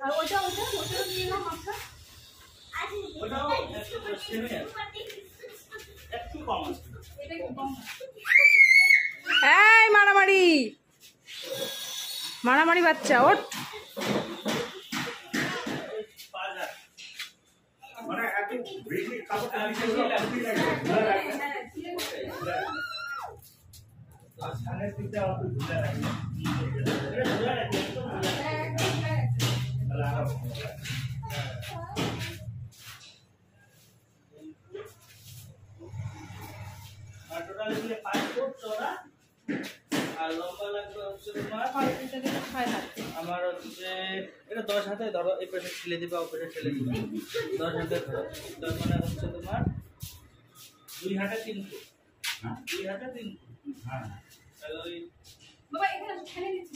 আর ওটা নিয়ে নাও মাপটা। ওটাও একটু কম আছে। এটা একটু কম। এই মারামারি মারামারি বাচ্চা ওঠ। মানে এত বেশি কাপড় লাগে আর সামনের দিকটা অত ঢিলা লাগে এটা ঢিলা লাগে একদম ঢিলা লাগে আর টোটাল দিলে 5 ফুট চওড়া আর লম্বা লাগবে হচ্ছে তোমার 5 ফিট থেকে 6 হাত। আমার হচ্ছে এটা 10 হাতে ধরো এই পাশে ঠেলে দিবা ওই পাশে ঠেলে দিবা 10 হাতে ধরো তার মানে হচ্ছে তোমার 2 হাতে 3 ফুট হ্যাঁ 2 হাতে 3 ফুট হ্যাঁ তাহলে ওই বাবা এখানে ঠেলে দিচ্ছি।